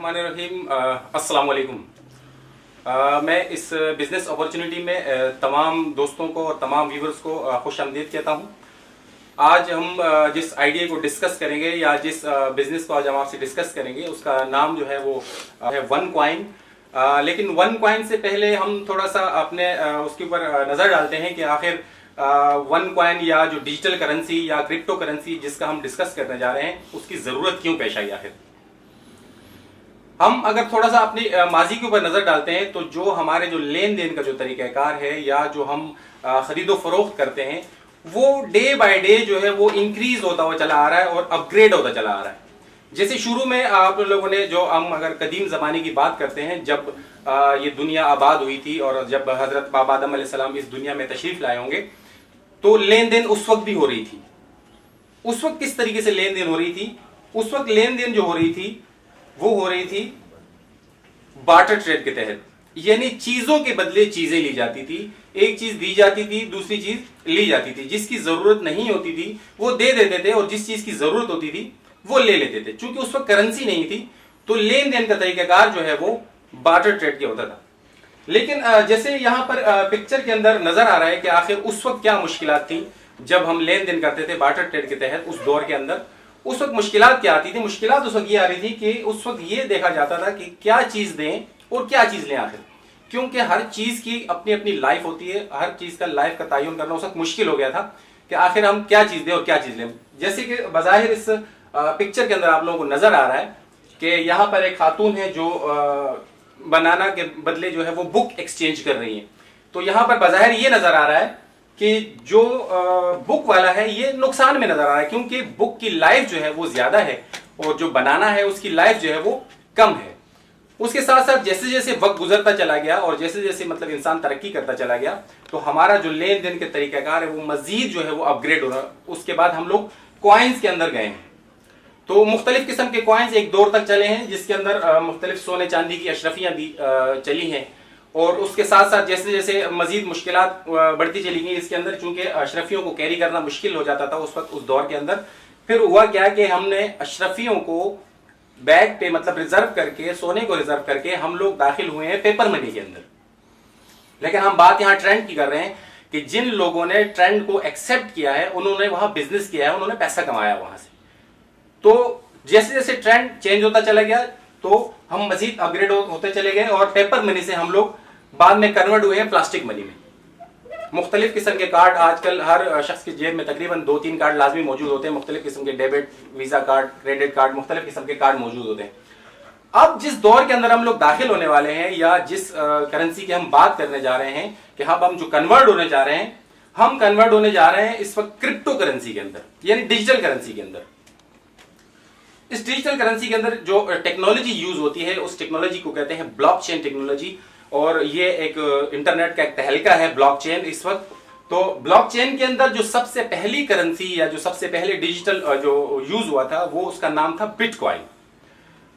बिस्मिल्लाहिर्रहमानिर्रहीम। अस्सलाम वालेकुम। मैं इस बिज़नेस अपॉर्चुनिटी में तमाम दोस्तों को और तमाम व्यूवर्स को खुशामदीद कहता हूँ। आज हम जिस आइडिया को डिस्कस करेंगे या जिस बिज़नेस को आज हम आपसे डिस्कस करेंगे उसका नाम जो है वो है वन कॉइन। लेकिन वन कॉइन से पहले हम थोड़ा सा अपने उसके ऊपर नज़र डालते हैं कि आखिर वन कॉइन या जो डिजिटल करेंसी या क्रिप्टो करेंसी जिसका हम डिस्कस करने जा रहे हैं उसकी ज़रूरत क्यों पेश आई। आखिर हम अगर थोड़ा सा अपनी माजी के ऊपर नजर डालते हैं तो जो हमारे जो लेन देन का जो तरीकाकार है या जो हम खरीदो फरोख्त करते हैं वो डे बाय डे जो है वो इंक्रीज होता हुआ चला आ रहा है और अपग्रेड होता चला आ रहा है। जैसे शुरू में आप लोगों ने जो हम अगर कदीम ज़माने की बात करते हैं जब ये दुनिया आबाद हुई थी और जब हजरत बाब आदम अलैहिस्सलाम इस दुनिया में तशरीफ लाए होंगे तो लेन देन उस वक्त भी हो रही थी। उस वक्त किस तरीके से लेन देन हो रही थी? उस वक्त लेन देन जो हो रही थी वो हो रही थी बार्टर ट्रेड के तहत, यानी चीजों के बदले चीजें ली जाती थी। एक चीज दी जाती थी, दूसरी चीज ली जाती थी। जिसकी जरूरत नहीं होती थी वो दे देते थे और जिस चीज की जरूरत होती थी वो ले लेते थे। चूंकि उस वक्त करेंसी नहीं थी तो लेन देन का तरीकाकार जो है वो बार्टर ट्रेड के होता था। लेकिन जैसे यहां पर पिक्चर के अंदर नजर आ रहा है कि आखिर उस वक्त क्या मुश्किलात थी जब हम लेन देन करते थे बार्टर ट्रेड के तहत। उस दौर के अंदर उस वक्त मुश्किलात क्या आती थी? मुश्किलात उस वक्त ये आ रही थी कि उस वक्त ये देखा जाता था कि क्या चीज दें और क्या चीज लें आखिर, क्योंकि हर चीज की अपनी अपनी लाइफ होती है। हर चीज का लाइफ का तयन करना उस वक्त मुश्किल हो गया था कि आखिर हम क्या चीज दें और क्या चीज लें। जैसे कि बज़ाहिर इस पिक्चर के अंदर आप लोगों को नजर आ रहा है कि यहाँ पर एक खातून है जो बनाना के बदले जो है वो बुक एक्सचेंज कर रही है। तो यहाँ पर बज़ाहिर ये नजर आ रहा है कि जो बुक वाला है ये नुकसान में नजर आ रहा है, क्योंकि बुक की लाइफ जो है वो ज्यादा है और जो बनाना है उसकी लाइफ जो है वो कम है। उसके साथ साथ जैसे जैसे वक्त गुजरता चला गया और जैसे जैसे मतलब इंसान तरक्की करता चला गया तो हमारा जो लेन देन के तरीकाकार है वो मजीद जो है वो अपग्रेड हो रहा है। उसके बाद हम लोग कॉइन्स के अंदर गए हैं। तो मुख्तलिफ किस्म के कॉइन्स एक दौर तक चले हैं जिसके अंदर मुख्तलिफ सोने चांदी की अशरफियां भी चली हैं और उसके साथ साथ जैसे जैसे मजीद मुश्किलात बढ़ती चली गई इसके अंदर, चूंकि अशरफियों को कैरी करना मुश्किल हो जाता था उस वक्त उस दौर के अंदर। फिर हुआ क्या कि हमने अशरफियों को बैग पे मतलब रिजर्व करके, सोने को रिजर्व करके हम लोग दाखिल हुए हैं पेपर मनी के अंदर। लेकिन हम बात यहाँ ट्रेंड की कर रहे हैं कि जिन लोगों ने ट्रेंड को एक्सेप्ट किया है उन्होंने वहां बिजनेस किया है, उन्होंने पैसा कमाया वहां से। तो जैसे जैसे ट्रेंड चेंज होता चला गया तो हम मजीद अपग्रेड होते चले गए और पेपर मनी से हम लोग बाद में कन्वर्ट हुए हैं प्लास्टिक मनी में। मुख्तलिफ किस्म के कार्ड आजकल हर शख्स की जेब में तकरीबन 2-3 कार्ड लाजमी मौजूद होते हैं। मुख्तलिफ किस्म के debit, visa card, credit card, मुख्तलिफ किस्म के कार्ड मौजूद होते हैं। अब जिस दौर के अंदर हम लोग दाखिल होने वाले हैं या जिस करेंसी की हम बात करने जा रहे हैं कि हम जो कन्वर्ट होने जा रहे हैं, हम कन्वर्ट होने जा रहे हैं इस वक्त क्रिप्टो करेंसी के अंदर, यानी डिजिटल करेंसी के अंदर। इस डिजिटल करेंसी के अंदर जो टेक्नोलॉजी यूज होती है उस टेक्नोलॉजी को कहते हैं ब्लॉकचेन टेक्नोलॉजी, और ये एक इंटरनेट का एक तहलका है ब्लॉकचेन इस वक्त। तो ब्लॉकचेन के अंदर जो सबसे पहली करेंसी या जो सबसे पहले डिजिटल जो यूज हुआ था वो उसका नाम था बिटकॉइन।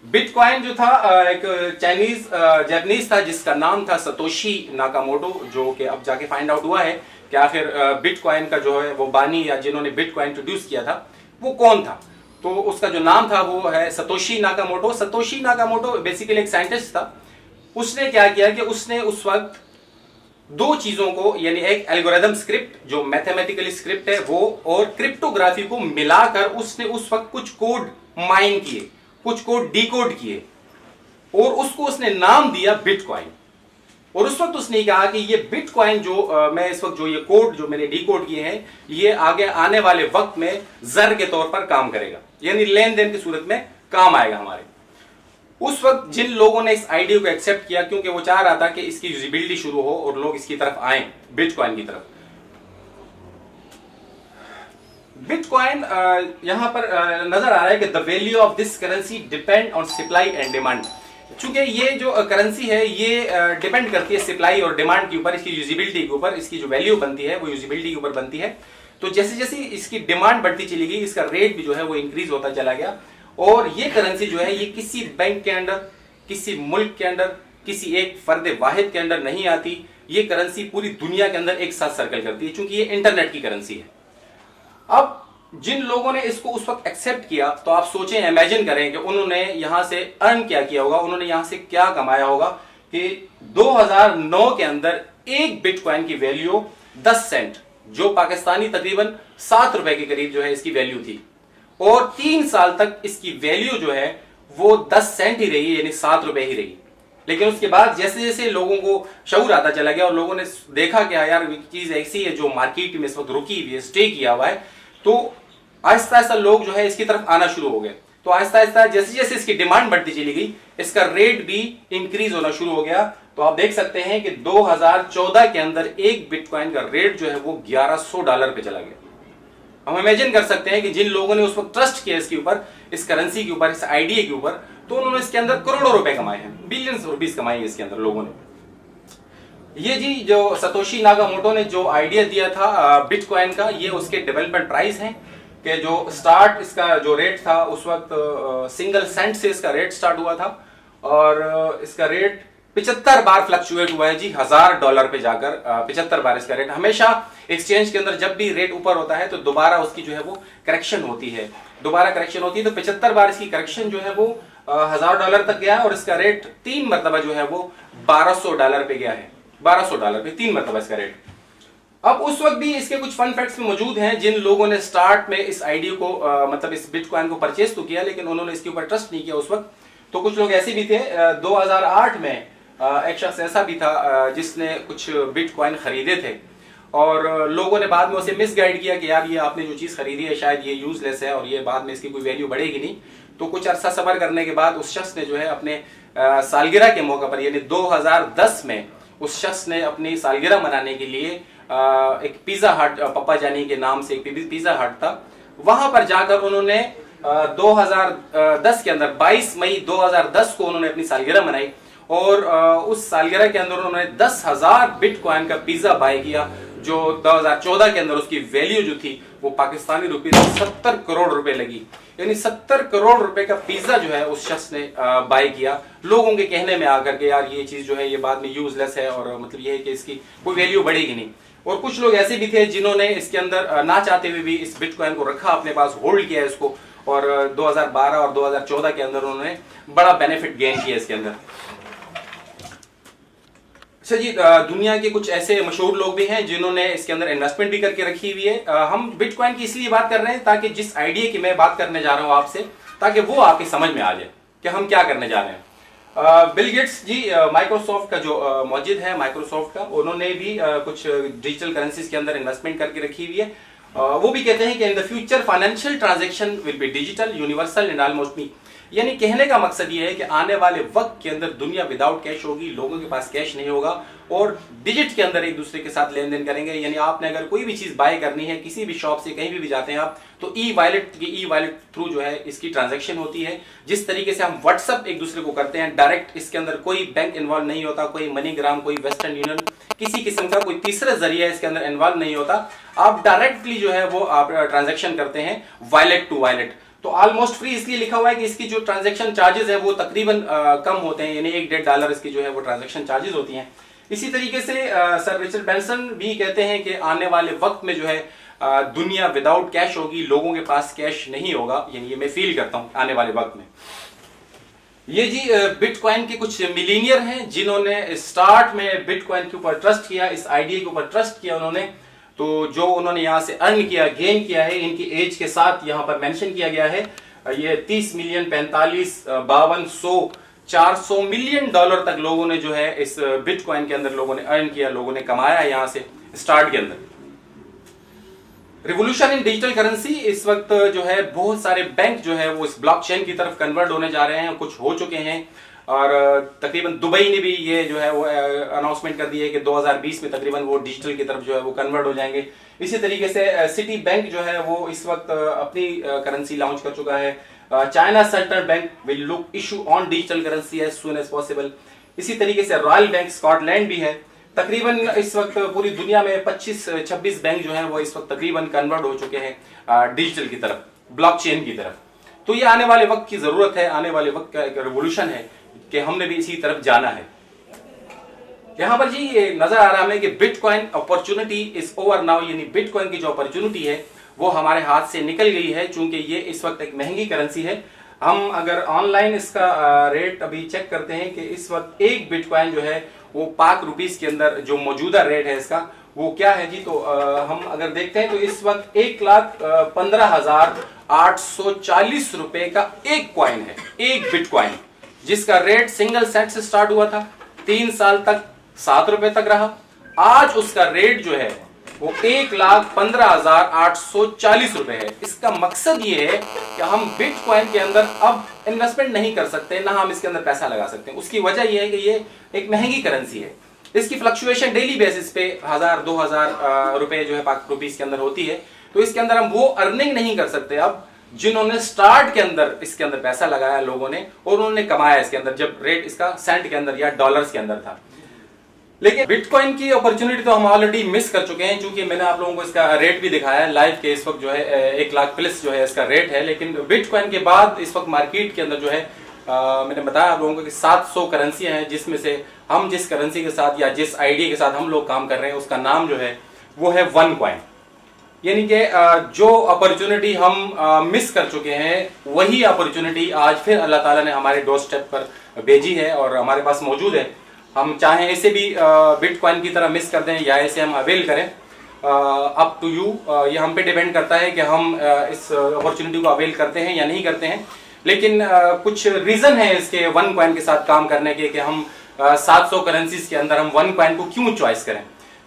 बिटकॉइन जो था एक चाइनीज जापानीज था जिसका नाम था सतोशी नाकामोटो, जो कि अब जाके फाइंड आउट हुआ है कि आखिर बिटकॉइन का जो है वो बानी या जिन्होंने बिटकॉइन इंट्रोड्यूस किया था वो कौन था। तो उसका जो नाम था वो है Satoshi Nakamoto. Satoshi Nakamoto basically एक साइंटिस्ट था। उसने क्या किया कि उसने उस वक्त दो चीजों को, यानी एक एल्गोरिथम स्क्रिप्ट जो मैथमेटिकल स्क्रिप्ट है वो और क्रिप्टोग्राफी को मिलाकर उसने उस वक्त कुछ कोड माइन किए, कुछ कोड डिकोड किए और उसको उसने नाम दिया बिटकॉइन। और उस वक्त उसने कहा कि ये बिटकॉइन जो मैं इस वक्त जो ये कोड जो मैंने डिकोड किए हैं ये आगे आने वाले वक्त में जर के तौर पर काम करेगा, यानी लेन देन की सूरत में काम आएगा हमारे। उस वक्त जिन लोगों ने इस आइडिया को एक्सेप्ट किया, क्योंकि वो चाह रहा था कि इसकी यूजिबिलिटी शुरू हो और लोग इसकी तरफ आए, बिटकॉइन की तरफ। बिटकॉइन यहां पर नजर आ रहा है कि the value of this currency depend on supply and demand. चूंकि ये जो करेंसी है ये डिपेंड करती है सप्लाई और डिमांड के ऊपर, इसकी यूजिबिलिटी के ऊपर। इसकी जो वैल्यू बनती है वो यूजिबिलिटी के ऊपर बनती है। तो जैसे जैसे इसकी डिमांड बढ़ती चली गई इसका रेट भी जो है वो इंक्रीज होता चला गया। और ये करेंसी जो है ये किसी बैंक के अंडर, किसी मुल्क के अंडर, किसी एक फर्द वाहिद के अंडर नहीं आती। ये करेंसी पूरी दुनिया के अंदर एक साथ सर्कल करती है, चूंकि ये इंटरनेट की करेंसी है। अब जिन लोगों ने इसको उस वक्त एक्सेप्ट किया, तो आप सोचें, इमेजिन करें कि उन्होंने यहां से अर्न क्या किया होगा, उन्होंने यहां से क्या कमाया होगा कि 2009 के अंदर एक बिटकॉइन की वैल्यू 10 सेंट, जो पाकिस्तानी तकरीबन 7 रुपए के करीब जो है इसकी वैल्यू थी, और 3 साल तक इसकी वैल्यू जो है वो 10 सेंट ही रही, यानी 7 रुपए ही रही। लेकिन उसके बाद जैसे जैसे लोगों को शऊर आता चला गया और लोगों ने देखा कि यार चीज ऐसी है जो मार्केट में इस वक्त रुकी हुई है, स्टे किया हुआ है, तो आहिस्ता आहिस्ता लोग जो है इसकी तरफ आना शुरू हो गए। तो आहिस्ता आहिस्ता जैसे जैसे इसकी डिमांड बढ़ती चली गई, इसका रेट भी इंक्रीज होना शुरू हो गया। तो आप देख सकते हैं कि 2014 के अंदर एक बिटकॉइन का रेट जो है वो $1100 पे चला गया। हम इमेजिन कर सकते हैं कि जिन लोगों ने उस वक्त ट्रस्ट किया इसके ऊपर, इस करेंसी के ऊपर, इस आइडिया के ऊपर, तो उन्होंने इसके अंदर करोड़ों रुपए कमाए हैं, बिलियंस रुपीस कमाए हैं इसके अंदर लोगों ने। ये जी जो सतोशी नाकामोटो ने जो आइडिया दिया था बिटकॉइन का, ये उसके डेवलपमेंट प्राइस हैं कि जो स्टार्ट इसका जो रेट था उस वक्त सिंगल सेंट से इसका रेट स्टार्ट हुआ था, और इसका रेट 75 बार फ्लक्चुएट हुआ है जी, $1000 पे जाकर 75 बार इसका रेट। हमेशा एक्सचेंज के अंदर जब भी रेट ऊपर होता है तो दोबारा उसकी जो है वो करेक्शन होती है, दोबारा करेक्शन होती है। तो 75 बार इसकी करेक्शन जो है वो $1000 तक गया, और इसका रेट 3 मरतबा जो है वो $1200 पे गया है, $1200 पे 3 मरतबा इसका रेट। अब उस वक्त भी इसके कुछ फन फैक्ट्स मौजूद हैं, जिन लोगों ने स्टार्ट में इस आइडिया को मतलब इस बिटकॉइन को परचेज तो किया, लेकिन उन्होंने इसके ऊपर ट्रस्ट नहीं किया उस वक्त। तो कुछ लोग ऐसे भी थे। 2008 में एक शख्स ऐसा भी था जिसने कुछ बिटकॉइन खरीदे थे, और लोगों ने बाद में उसे मिसगाइड किया कि यार ये आपने जो चीज खरीदी है शायद ये यूजलेस है और ये बाद में इसकी कोई वैल्यू बढ़ेगी नहीं। तो कुछ अरसा सबर करने के बाद उस शख्स ने जो है अपने सालगिरह के मौके पर, यानी 2010 में उस शख्स ने अपनी सालगिरह मनाने के लिए एक पिज्जा हट, पप्पा जानी के नाम से एक पिज्जा हट था, वहां पर जाकर उन्होंने 2010 के अंदर 22 मई 2010 को उन्होंने अपनी सालगिरह मनाई, और उस सालगिरह के अंदर उन्होंने 10,000 बिटकॉइन का पिज्जा बाय किया, जो 2014 के अंदर उसकी वैल्यू जो थी वो पाकिस्तानी रुपये 70 करोड़ रुपए लगी। यानी 70 करोड़ रुपए का पिज्जा जो है उस शख्स ने बाय किया, लोगों के कहने में आकर के यार ये चीज जो है ये बाद में यूजलेस है, और मतलब ये है कि इसकी कोई वैल्यू बढ़ेगी नहीं। और कुछ लोग ऐसे भी थे जिन्होंने इसके अंदर ना चाहते हुए भी इस बिटकॉइन को रखा अपने पास, होल्ड किया इसको, और 2012 और 2014 के अंदर उन्होंने बड़ा बेनिफिट गेन किया इसके अंदर। अच्छा जी, दुनिया के कुछ ऐसे मशहूर लोग भी हैं जिन्होंने इसके अंदर इन्वेस्टमेंट भी करके रखी हुई है। हम बिटकॉइन की इसलिए बात कर रहे हैं ताकि जिस आइडिया की मैं बात करने जा रहा हूं आपसे, ताकि वो आपकी समझ में आ जाए कि हम क्या करने जा रहे हैं। बिल गेट्स जी, माइक्रोसॉफ्ट का जो मौजूद है माइक्रोसॉफ्ट का, उन्होंने भी कुछ डिजिटल करेंसीज के अंदर इन्वेस्टमेंट करके रखी हुई है। वो भी कहते हैं कि in the future financial transaction will be digital, universal and almost मी। यानी कहने का मकसद ये है कि आने वाले वक्त के अंदर दुनिया विदाउट कैश होगी, लोगों के पास कैश नहीं होगा, और डिजिट के अंदर एक दूसरे के साथ लेन देन करेंगे। यानी आपने अगर कोई भी चीज बाय करनी है किसी भी शॉप से, कहीं भी जाते हैं आप, तो ई वॉलेट थ्रू जो है इसकी ट्रांजैक्शन होती है। जिस तरीके से हम व्हाट्सअप एक दूसरे को करते हैं डायरेक्ट, इसके अंदर कोई बैंक इन्वॉल्व नहीं होता, कोई मनीग्राम, कोई वेस्टर्न यूनियन, किसी किस्म का कोई तीसरा जरिया इसके अंदर इन्वॉल्व नहीं होता। आप डायरेक्टली जो है वो आप ट्रांजैक्शन करते हैं वॉलेट टू वॉलेट। तो ऑलमोस्ट फ्री इसलिए लिखा हुआ है कि इसकी जो ट्रांजैक्शन चार्जेस है वो तकरीबन कम होते हैं, यानी $1-1.5 इसकी जो है वो ट्रांजैक्शन चार्जेस होती हैं। इसी तरीके से सर रिचर्ड ब्रांसन भी कहते हैं कि आने वाले वक्त में जो है दुनिया विदाउट कैश होगी, लोगों के पास कैश नहीं होगा। यानी ये मैं फील करता हूं आने वाले वक्त में। ये जी बिटकॉइन के कुछ मिलीनियर हैं जिन्होंने स्टार्ट में बिटकॉइन के ऊपर ट्रस्ट किया, इस आइडिया के ऊपर ट्रस्ट किया उन्होंने। तो जो उन्होंने यहाँ से अर्न किया, गेन किया है, इनकी एज के साथ यहाँ पर मेंशन किया गया है। ये 30 मिलियन, 45, 52, 100, $400 मिलियन तक लोगों ने जो है इस बिटकॉइन के अंदर लोगों ने अर्न किया, लोगों ने कमाया यहाँ से स्टार्ट के अंदर। रिवोल्यूशन इन डिजिटल करेंसी, इस वक्त जो है बहुत सारे बैंक जो है वो इस ब्लॉकचेन की तरफ कन्वर्ट होने जा रहे हैं, कुछ हो चुके हैं, और तकरीबन दुबई ने भी ये जो है वो अनाउंसमेंट कर दी है कि 2020 में तकरीबन वो डिजिटल की तरफ जो है वो कन्वर्ट हो जाएंगे। इसी तरीके से सिटी बैंक जो है वो इस वक्त अपनी करेंसी लॉन्च कर चुका है। China central bank will look issue on digital currency as soon as possible. इसी तरीके से रॉयल बैंक स्कॉटलैंड भी है। तकरीबन इस वक्त पूरी दुनिया में 25-26 बैंक जो है वो इस वक्त तकरीबन कन्वर्ट हो चुके हैं डिजिटल की तरफ, ब्लॉकचेन की तरफ। तो ये आने वाले वक्त की जरूरत है, आने वाले वक्त का एक रिवोल्यूशन है कि हमने भी इसी तरफ जाना है। यहां पर जी ये नजर आ रहा है कि bitcoin opportunity is over now, यानी बिटकॉइन की जो अपॉर्चुनिटी है वो हमारे हाथ से निकल गई है, चूंकि ये इस वक्त एक महंगी करेंसी है। हम अगर ऑनलाइन इसका रेट अभी चेक करते हैं कि इस वक्त एक बिटकॉइन जो है वो पाक रुपीस के अंदर जो मौजूदा रेट है इसका वो क्या है जी, तो हम अगर देखते हैं तो इस वक्त 1,15,840 रुपए का एक कॉइन है, एक बिटकॉइन, जिसका रेट सिंगल सेंट से स्टार्ट हुआ था, 3 साल तक 7 रुपए तक रहा। आज उसका रेट जो है वो 1,15,840 रुपए है। इसका मकसद ये है कि हम बिटकॉइन के अंदर अब इन्वेस्टमेंट नहीं कर सकते, ना हम इसके अंदर पैसा लगा सकते हैं। उसकी वजह यह है कि ये एक महंगी करेंसी है, इसकी फ्लक्चुएशन डेली बेसिस पे 1,000-2,000 रुपए जो है पाक रुपीस के अंदर होती है। तो इसके अंदर हम वो अर्निंग नहीं कर सकते अब जिन्होंने स्टार्ट के अंदर इसके अंदर पैसा लगाया लोगों ने और उन्होंने कमाया इसके अंदर, जब रेट इसका सेंट के अंदर या डॉलर्स के अंदर था। लेकिन बिटकॉइन की अपॉर्चुनिटी तो हम ऑलरेडी मिस कर चुके हैं, क्योंकि मैंने आप लोगों को इसका रेट भी दिखाया है लाइव के। इस वक्त जो है 1 लाख प्लस जो है इसका रेट है। लेकिन बिटकॉइन के बाद इस वक्त मार्केट के अंदर जो है मैंने बताया आप लोगों को कि 700 करेंसियां हैं, जिसमें से हम जिस करेंसी के साथ या जिस आइडिया के साथ हम लोग काम कर रहे हैं उसका नाम जो है वो है वन कॉइन। यानी कि जो अपॉर्चुनिटी हम मिस कर चुके हैं वही अपॉर्चुनिटी आज फिर अल्लाह ताला ने हमारे डोर स्टेप पर भेजी है और हमारे पास मौजूद है। हम चाहें इसे भी बिटकॉइन की तरह मिस कर दें या इसे हम अवेल करें, अप टू यू। ये हम पे डिपेंड करता है कि हम इस अपॉर्चुनिटी को अवेल करते हैं या नहीं करते हैं। लेकिन कुछ रीजन है इसके वन कॉइन के साथ काम करने के कि हम 700 करेंसीज के अंदर हम वन कॉइन को क्यों चॉइस करें।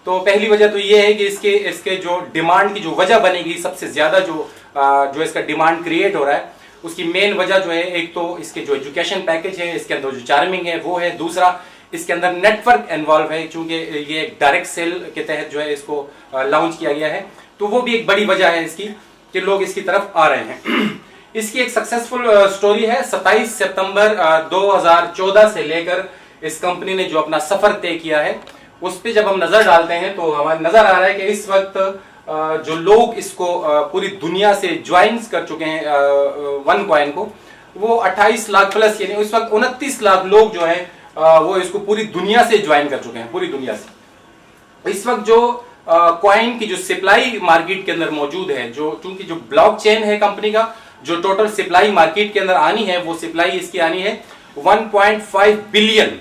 तो पहली वजह तो ये है कि इसके जो डिमांड की जो वजह बनेगी, सबसे ज्यादा जो इसका डिमांड क्रिएट हो रहा है, उसकी मेन वजह जो है, एक तो इसके जो एजुकेशन पैकेज है, इसके अंदर जो चार्मिंग है वो है। दूसरा, इसके अंदर नेटवर्क इन्वॉल्व है, क्योंकि ये एक डायरेक्ट सेल के तहत जो है इसको लॉन्च किया गया है। तो वो भी एक बड़ी वजह है इसकी कि लोग इसकी तरफ आ रहे हैं। इसकी एक सक्सेसफुल स्टोरी है। 27 सितंबर 2014 से लेकर इस कंपनी ने जो अपना सफर तय किया है उस पर जब हम नजर डालते हैं तो हमें नजर आ रहा है कि इस वक्त जो लोग इसको पूरी दुनिया से ज्वाइन कर चुके हैं वन कॉइन को, वो 28 लाख प्लस, यानी इस वक्त 29 लाख लोग जो है वो इसको पूरी दुनिया से ज्वाइन कर चुके हैं, पूरी दुनिया से। इस वक्त जो कॉइन की जो सप्लाई मार्केट के अंदर मौजूद है, जो चूंकि जो ब्लॉकचेन है कंपनी का, जो टोटल सप्लाई मार्केट के अंदर आनी है वो सप्लाई इसकी आनी है 1.5 बिलियन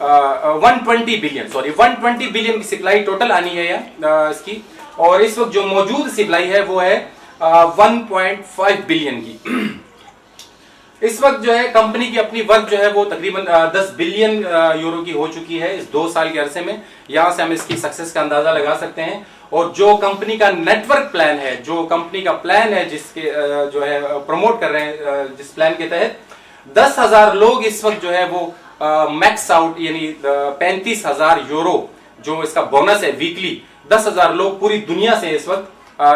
120 बिलियन की सप्लाई टोटल आनी है इसकी। और इस वक्त जो मौजूद सप्लाई है वो है 1.5 बिलियन की। इस वक्त जो है कंपनी की अपनी वर्क जो है वो तकरीबन 10 बिलियन यूरो की हो चुकी है इस 2 साल के अरसे में। यहां से हम इसकी सक्सेस का अंदाजा लगा सकते हैं। और जो कंपनी का नेटवर्क प्लान है, जो कंपनी का प्लान है जिसके जो है प्रमोट कर रहे हैं, जिस प्लान के तहत 10,000 लोग इस वक्त जो है वो मैक्स आउट, यानी 35,000 यूरो जो इसका बोनस है वीकली, 10,000 लोग पूरी दुनिया से इस वक्त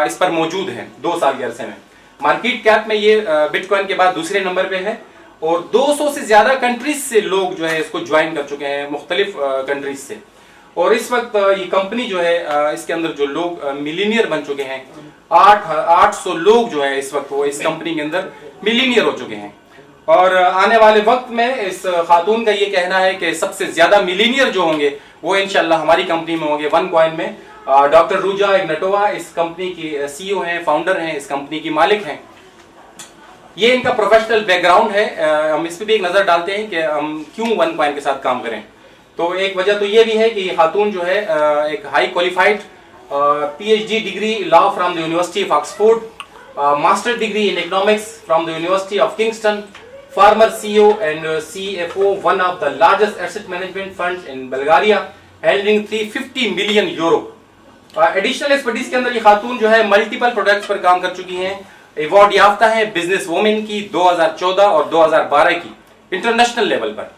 इस पर मौजूद हैं 2 साल के अरसे में। मार्केट कैप में ये बिटकॉइन के बाद दूसरे नंबर पे है और 200 से ज्यादा कंट्रीज से लोग जो है इसको ज्वाइन कर चुके हैं, मुख्तलिफ कंट्रीज से। और इस वक्त ये कंपनी जो है इसके अंदर जो लोग मिलीनियर बन चुके हैं, 800 लोग जो है इस वक्त वो इस कंपनी के अंदर मिलीनियर हो चुके हैं। और आने वाले वक्त में इस खातून का ये कहना है कि सबसे ज्यादा मिलीनियर जो होंगे वो इंशाल्लाह हमारी कंपनी में होंगे, वन कॉइन में। डॉक्टर रूजा इग्नाटोवा इस कंपनी की सीईओ हैं, फाउंडर हैं, इस कंपनी की मालिक हैं। ये इनका प्रोफेशनल बैकग्राउंड है। हम इस पे भी एक नजर डालते हैं कि हम क्यों वन कॉइन के साथ काम करें। तो एक वजह तो ये भी है कि खातून जो है एक high qualified PhD degree law from the university of Oxford, master degree in economics from the university of Kingston, former CEO and CFO one of the largest asset management funds in Bulgaria, holding 350 million euro. Additional expertise के अंदर ये खातून जो है multiple products पर काम कर चुकी हैं, अवार्ड याफ्ता है बिजनेस वुमेन की 2014 और 2012 की इंटरनेशनल लेवल पर।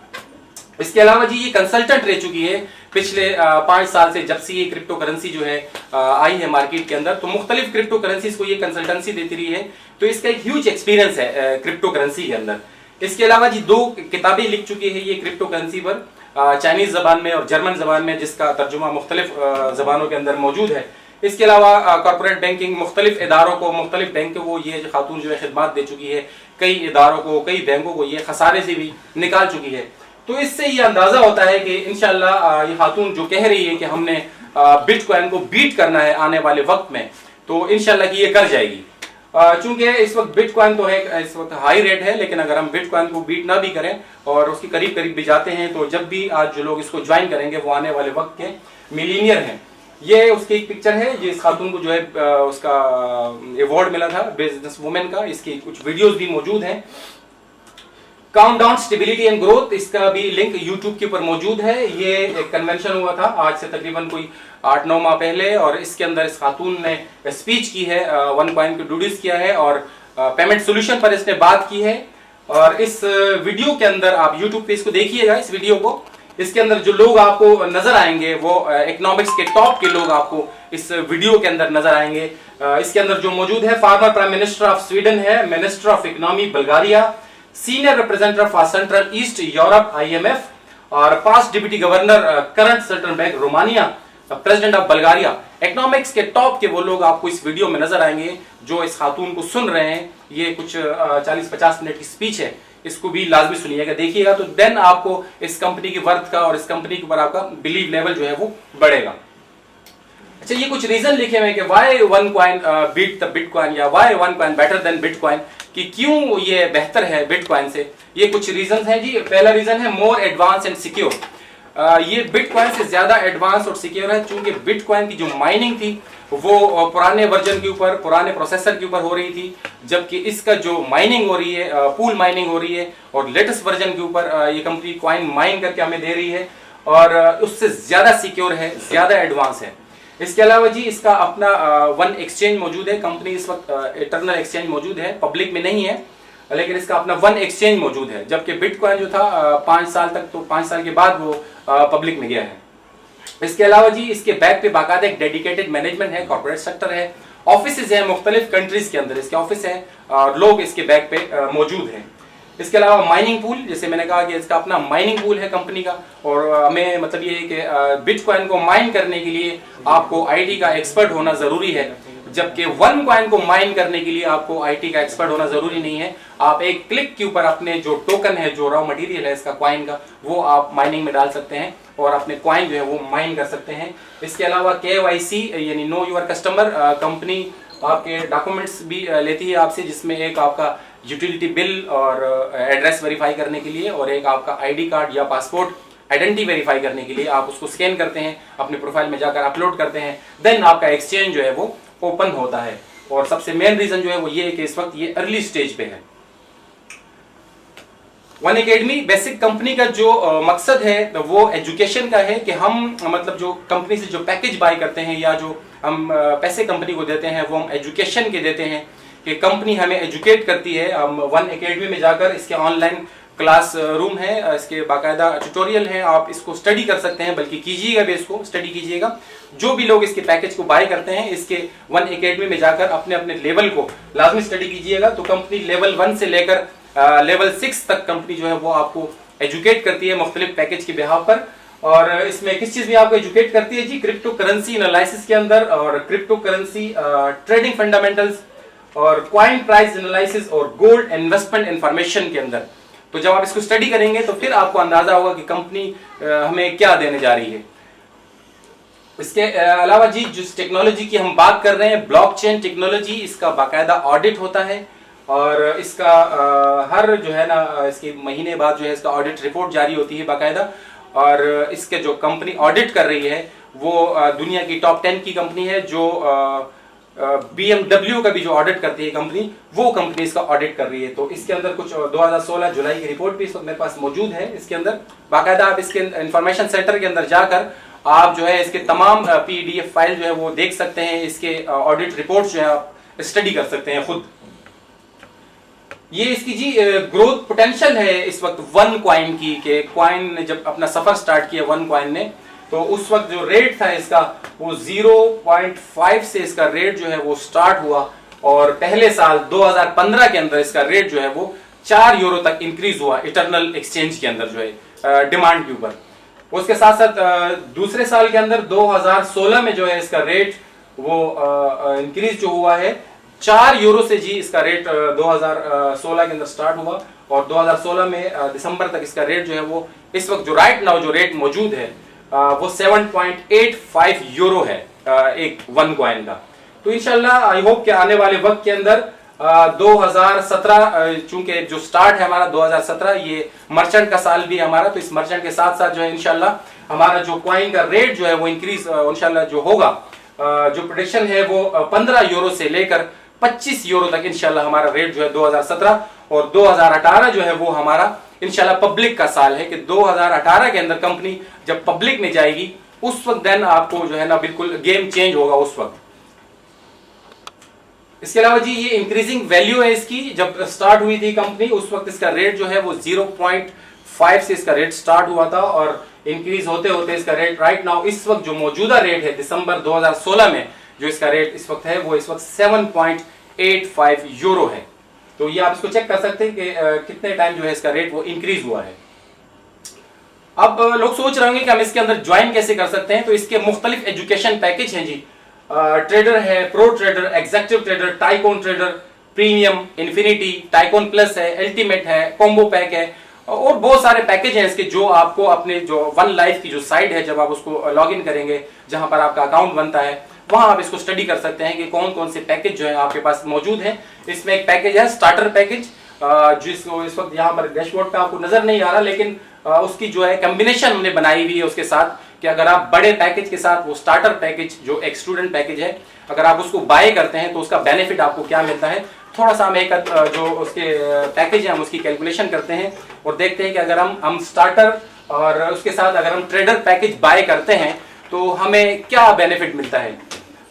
इसके अलावा जी ये कंसल्टेंट रह चुकी है पिछले 5 साल से, जब से ये क्रिप्टो करेंसी जो है आई है मार्केट के अंदर। तो मुख्तलिफ क्रिप्टो करेंसीज को ये कंसल्टेंसी देती रही है, तो इसका एक ह्यूज एक्सपीरियंस है क्रिप्टो करेंसी के अंदर। इसके अलावा जी 2 किताबें लिख चुकी है ये क्रिप्टो करेंसी पर, चाइनीज जबान में और जर्मन जबान में, जिसका तर्जुमा मुख्तलिफ जबानों के अंदर मौजूद है। इसके अलावा कॉर्पोरेट बैंकिंग, मुख्तलिफ इदारों को, मुख्तलिफ बैंकों को ये खातून जो है खिदमात दे चुकी है, कई इदारों को, कई बैंकों को ये खसारे से भी निकाल चुकी है। तो इससे ये अंदाजा होता है कि इंशाल्लाह ये खातून जो कह रही है कि हमने बिटकॉइन को बीट करना है आने वाले वक्त में, तो इंशाल्लाह कि ये कर जाएगी। चूंकि इस वक्त बिटकॉइन तो है, इस वक्त हाई रेट है, लेकिन अगर हम बिटकॉइन को बीट ना भी करें और उसके करीब करीब भी जाते हैं, तो जब भी आज जो लोग इसको ज्वाइन करेंगे वो आने वाले वक्त के मिलीनियर हैं। ये उसकी एक पिक्चर है, जिस खातून को जो है उसका अवार्ड मिला था बिजनेस वुमेन का। इसकी कुछ वीडियोस भी मौजूद हैं। काउंटडाउन स्टेबिलिटी एंड ग्रोथ, इसका भी लिंक यूट्यूब के ऊपर मौजूद है। ये एक कन्वेंशन हुआ था आज से तकरीबन कोई 8-9 माह पहले, और इसके अंदर इस खातून ने स्पीच की है, वन कॉइन को इंट्रोड्यूस किया है और पेमेंट सोल्यूशन पर इसने बात की है। और इस वीडियो के अंदर आप यूट्यूब पे इसको देखिएगा, इस वीडियो को। इसके अंदर जो लोग आपको नजर आएंगे वो इकोनॉमिक्स के टॉप के लोग आपको इस वीडियो के अंदर नजर आएंगे। इसके अंदर जो मौजूद है, former prime minister of Sweden है, minister of economy Bulgaria, senior representative for central east Europe IMF, और past deputy governor current central bank Romania, president of Bulgaria. Economics के टॉप के वो लोग आपको इस वीडियो में नजर आएंगे जो इस खातून को सुन रहे हैं। ये कुछ 40-50 मिनट की स्पीच है, इसको भी लाजमी सुनिएगा, देखिएगा, तो देन आपको इस कंपनी की वर्थ का और इस कंपनी के ऊपर आपका बिलीव लेवल जो है वो बढ़ेगा। अच्छा, ये कुछ रीजन लिखे हुए हैं कि why one coin beat the bitcoin, या why one coin better than bitcoin, कि क्यों ये बेहतर है बिटकॉइन से। ये कुछ रीजन हैं जी। पहला रीजन है मोर एडवांस एंड सिक्योर। ये बिटकॉइन से ज्यादा एडवांस और सिक्योर है, क्योंकि बिटकॉइन की जो माइनिंग थी वो पुराने वर्जन के ऊपर, पुराने प्रोसेसर के ऊपर हो रही थी, जबकि इसका जो माइनिंग हो रही है, पूल माइनिंग हो रही है, और लेटेस्ट वर्जन के ऊपर ये कंपनी कॉइन माइन करके हमें दे रही है, और उससे ज्यादा सिक्योर है, ज्यादा एडवांस है। इसके अलावा जी इसका अपना वन एक्सचेंज मौजूद है। कंपनी इस वक्त इंटरनल एक्सचेंज मौजूद है, पब्लिक में नहीं है, लेकिन इसका अपना वन एक्सचेंज मौजूद है। जबकि बिटकॉइन जो था 5 साल तक, तो 5 साल के बाद वो पब्लिक में गया है। इसके अलावा जी इसके बैक पे बाकायदा एक डेडिकेटेड मैनेजमेंट है, कॉर्पोरेट सेक्टर है, ऑफिस है मुख्तलिफ कंट्रीज के अंदर इसके ऑफिस है, और लोग इसके बैक पे मौजूद हैं। इसके अलावा माइनिंग पूल, जैसे मैंने कहा कि इसका अपना माइनिंग पूल है कंपनी का, और हमें मतलब ये है कि बिटकॉइन को माइन करने के लिए आपको IT का एक्सपर्ट होना जरूरी है, जबकि वन कॉइन को माइन करने के लिए आपको IT का एक्सपर्ट होना जरूरी नहीं है। आप एक क्लिक के ऊपर अपने जो टोकन है, जो रॉ मटेरियल है इसका कॉइन का, वो आप माइनिंग में डाल सकते हैं और अपने कॉइन जो है वो माइन कर सकते हैं। इसके अलावा KYC यानी नो योर कस्टमर, कंपनी आपके डॉक्यूमेंट्स भी लेती है आपसे, जिसमें एक आपका यूटिलिटी बिल और एड्रेस वेरीफाई करने के लिए, और एक आपका ID कार्ड या पासपोर्ट आइडेंटिटी वेरीफाई करने के लिए आप उसको स्कैन करते हैं, अपने प्रोफाइल में जाकर अपलोड करते हैं, देन आपका एक्सचेंज जो है वो ओपन होता है। और सबसे मेन रीजन जो है वो ये है कि इस वक्त ये अर्ली स्टेज पे है। वन एकेडमी बेसिक कंपनी का जो मकसद है वो एजुकेशन का है, कि हम मतलब जो कंपनी से जो पैकेज बाय करते हैं या जो हम पैसे कंपनी को देते हैं वो हम एजुकेशन के देते हैं, कि कंपनी हमें एजुकेट करती है। हम वन एकेडमी में जाकर इसके ऑनलाइन क्लास रूम है, इसके बाकायदा ट्यूटोरियल है, आप इसको स्टडी कर सकते हैं, बल्कि कीजिएगा भी, इसको स्टडी कीजिएगा। जो भी लोग इसके पैकेज को बाय करते हैं, इसके वन एकेडमी में जाकर अपने अपने लेवल को लाजमी स्टडी कीजिएगा। तो कंपनी लेवल 1 से लेकर लेवल 6 तक कंपनी जो है वो आपको एजुकेट करती है मुख्तलिफ पैकेज के बिहाव पर। और इसमें किस चीज में आपको एजुकेट करती है जी? क्रिप्टो करेंसी एनालिसिस के अंदर, और क्रिप्टो करेंसी ट्रेडिंग फंडामेंटल्स, और कॉइन प्राइस एनालिसिस, और गोल्ड इन्वेस्टमेंट इंफॉर्मेशन के अंदर। तो जब आप इसको स्टडी करेंगे तो फिर आपको अंदाजा होगा कि कंपनी हमें क्या देने जा रही है। इसके अलावा जी जिस टेक्नोलॉजी की हम बात कर रहे हैं, ब्लॉकचेन टेक्नोलॉजी, इसका बाकायदा ऑडिट होता है, और इसका हर जो है ना इसके महीने बाद जो है इसका ऑडिट रिपोर्ट जारी होती है बाकायदा। और इसके जो कंपनी ऑडिट कर रही है वो दुनिया की टॉप 10 की कंपनी है, जो BMW का भी जो ऑडिट करती है कंपनी, वो कंपनी इसका ऑडिट कर रही है। तो इसके अंदर कुछ 2016 जुलाई की रिपोर्ट भी इस वक्त मेरे पास मौजूद है। इसके अंदर बाकायदा आप इसके इंफॉर्मेशन सेंटर के अंदर जाकर आप जो है इसके तमाम PDF फाइल जो है वो देख सकते हैं, इसके ऑडिट रिपोर्ट जो है आप स्टडी कर सकते हैं खुद। ये इसकी जी ग्रोथ पोटेंशियल है इस वक्त वन कॉइन की, कि कॉइन ने जब अपना सफर स्टार्ट किया वन कॉइन ने, तो उस वक्त जो रेट था इसका वो 0.5 से इसका रेट जो है वो स्टार्ट हुआ, और पहले साल 2015 के अंदर इसका रेट जो है वो 4 यूरो तक इंक्रीज हुआ इटरनल एक्सचेंज के अंदर जो है डिमांड के ऊपर। उसके साथ साथ दूसरे साल के अंदर 2016 में जो है इसका रेट वो इंक्रीज जो हुआ है 4 यूरो से जी, इसका रेट 2016 के अंदर स्टार्ट हुआ, और 2016 में दिसंबर तक इसका रेट जो है वो इस वक्त जो राइट नाउ जो रेट मौजूद है वो 7.85 यूरो है एक वन कॉइन का। तो इंशाल्लाह आई होप कि आने वाले वक्त के अंदर 2017 चूंकि जो स्टार्ट है हमारा 2017, ये मर्चेंट का साल भी हमारा, तो इस मर्चेंट के साथ साथ जो है इंशाल्लाह हमारा जो कॉइन का रेट जो है वो इंक्रीज इंशाल्लाह जो होगा, जो प्रेडिक्शन है वो 15 यूरो से लेकर 25 यूरो तक इंशाल्लाह हमारा रेट जो है 2017, और 2018 जो है वो हमारा इंशाल्लाह पब्लिक का साल है कि 2018 के अंदर कंपनी जब पब्लिक में जाएगी उस वक्त देन आपको जो है ना बिल्कुल गेम चेंज होगा उस वक्त। इसके अलावा जी ये इंक्रीजिंग वैल्यू है इसकी, जब स्टार्ट हुई थी कंपनी उस वक्त इसका रेट जो है वो 0.5 से इसका रेट स्टार्ट हुआ था और इंक्रीज होते होते इसका रेट राइट नाउ इस वक्त जो मौजूदा रेट है दिसंबर 2016 में जो इसका रेट इस वक्त है वो इस वक्त 7.85 यूरो है। तो ये आप इसको चेक कर सकते हैं कि कितने टाइम जो है इसका रेट वो इंक्रीज हुआ है। अब लोग सोच रहे होंगे कि हम इसके अंदर ज्वाइन कैसे कर सकते हैं, तो इसके मुख्तलिफ एजुकेशन पैकेज हैं जी। ट्रेडर है, pro trader, executive trader, tycoon trader, premium, infinity, tycoon plus है, अल्टीमेट है, कॉम्बो पैक है और बहुत सारे पैकेज हैं इसके जो आपको अपने जो वन लाइफ की जो साइट है जब आप उसको लॉग इन करेंगे जहां पर आपका अकाउंट बनता है वहां आप इसको स्टडी कर सकते हैं कि कौन कौन से पैकेज जो है आपके पास मौजूद है। इसमें एक पैकेज है स्टार्टर पैकेज, जिसको इस वक्त यहाँ पर डैशबोर्ड पे आपको नजर नहीं आ रहा, लेकिन उसकी जो है कॉम्बिनेशन हमने बनाई हुई है उसके साथ कि अगर आप बड़े पैकेज के साथ वो स्टार्टर पैकेज जो एक स्टूडेंट पैकेज है अगर आप उसको बाय करते हैं तो उसका बेनिफिट आपको क्या मिलता है। थोड़ा सा हम एक जो उसके पैकेज है हम उसकी कैलकुलेशन करते हैं और देखते हैं कि अगर हम स्टार्टर और उसके साथ अगर हम ट्रेडर पैकेज बाय करते हैं तो हमें क्या बेनिफिट मिलता है।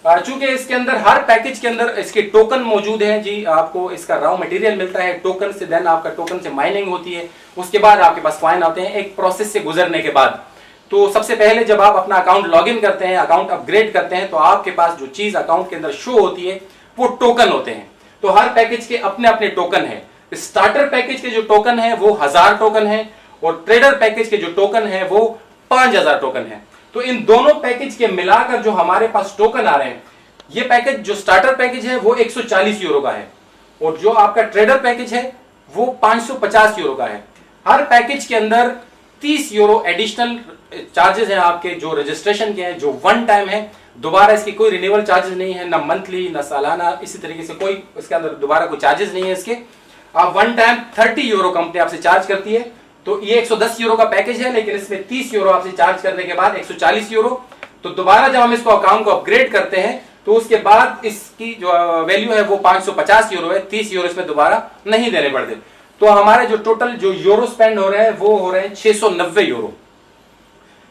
चूंकि इसके अंदर हर पैकेज के अंदर इसके टोकन मौजूद हैं जी, आपको इसका रॉ मटेरियल मिलता है, टोकन से देन आपका टोकन से माइनिंग होती है, उसके बाद आपके पास कॉइन आते हैं एक प्रोसेस से गुजरने के बाद। तो सबसे पहले जब आप अपना अकाउंट लॉगिन करते हैं, अकाउंट अपग्रेड करते हैं तो आपके पास जो चीज अकाउंट के अंदर शो होती है वो टोकन होते हैं। तो हर पैकेज के अपने अपने टोकन है। स्टार्टर पैकेज के जो टोकन है वो 1000 टोकन है और ट्रेडर पैकेज के जो टोकन है वो 5000 टोकन है। तो इन दोनों पैकेज के मिलाकर जो हमारे पास टोकन आ रहे हैं, ये पैकेज जो स्टार्टर पैकेज है वो 140 यूरो का है और जो आपका ट्रेडर पैकेज है वो 550 यूरो का है। हर पैकेज के अंदर 30 यूरो एडिशनल चार्जेस हैं आपके जो रजिस्ट्रेशन के हैं, जो वन टाइम है, दोबारा इसकी कोई रिन्यूअल चार्जेस नहीं है, ना मंथली ना सालाना, इसी तरीके से कोई इसके अंदर दोबारा कोई चार्जेस नहीं है इसके। आप वन टाइम 30 यूरो कंपनी आपसे चार्ज करती है, तो ये 110 यूरो का पैकेज है, लेकिन इसमें 30 यूरो आपसे चार्ज करने के बाद 140 यूरो। तो दोबारा जब हम इसको अकाउंट को अपग्रेड करते हैं तो उसके बाद इसकी जो वैल्यू है वो 550 यूरो है, 30 यूरो इसमें दोबारा नहीं देने पड़ते। तो हमारे जो टोटल जो यूरो स्पेंड हो रहे हैं वो हो रहे हैं 690 यूरो।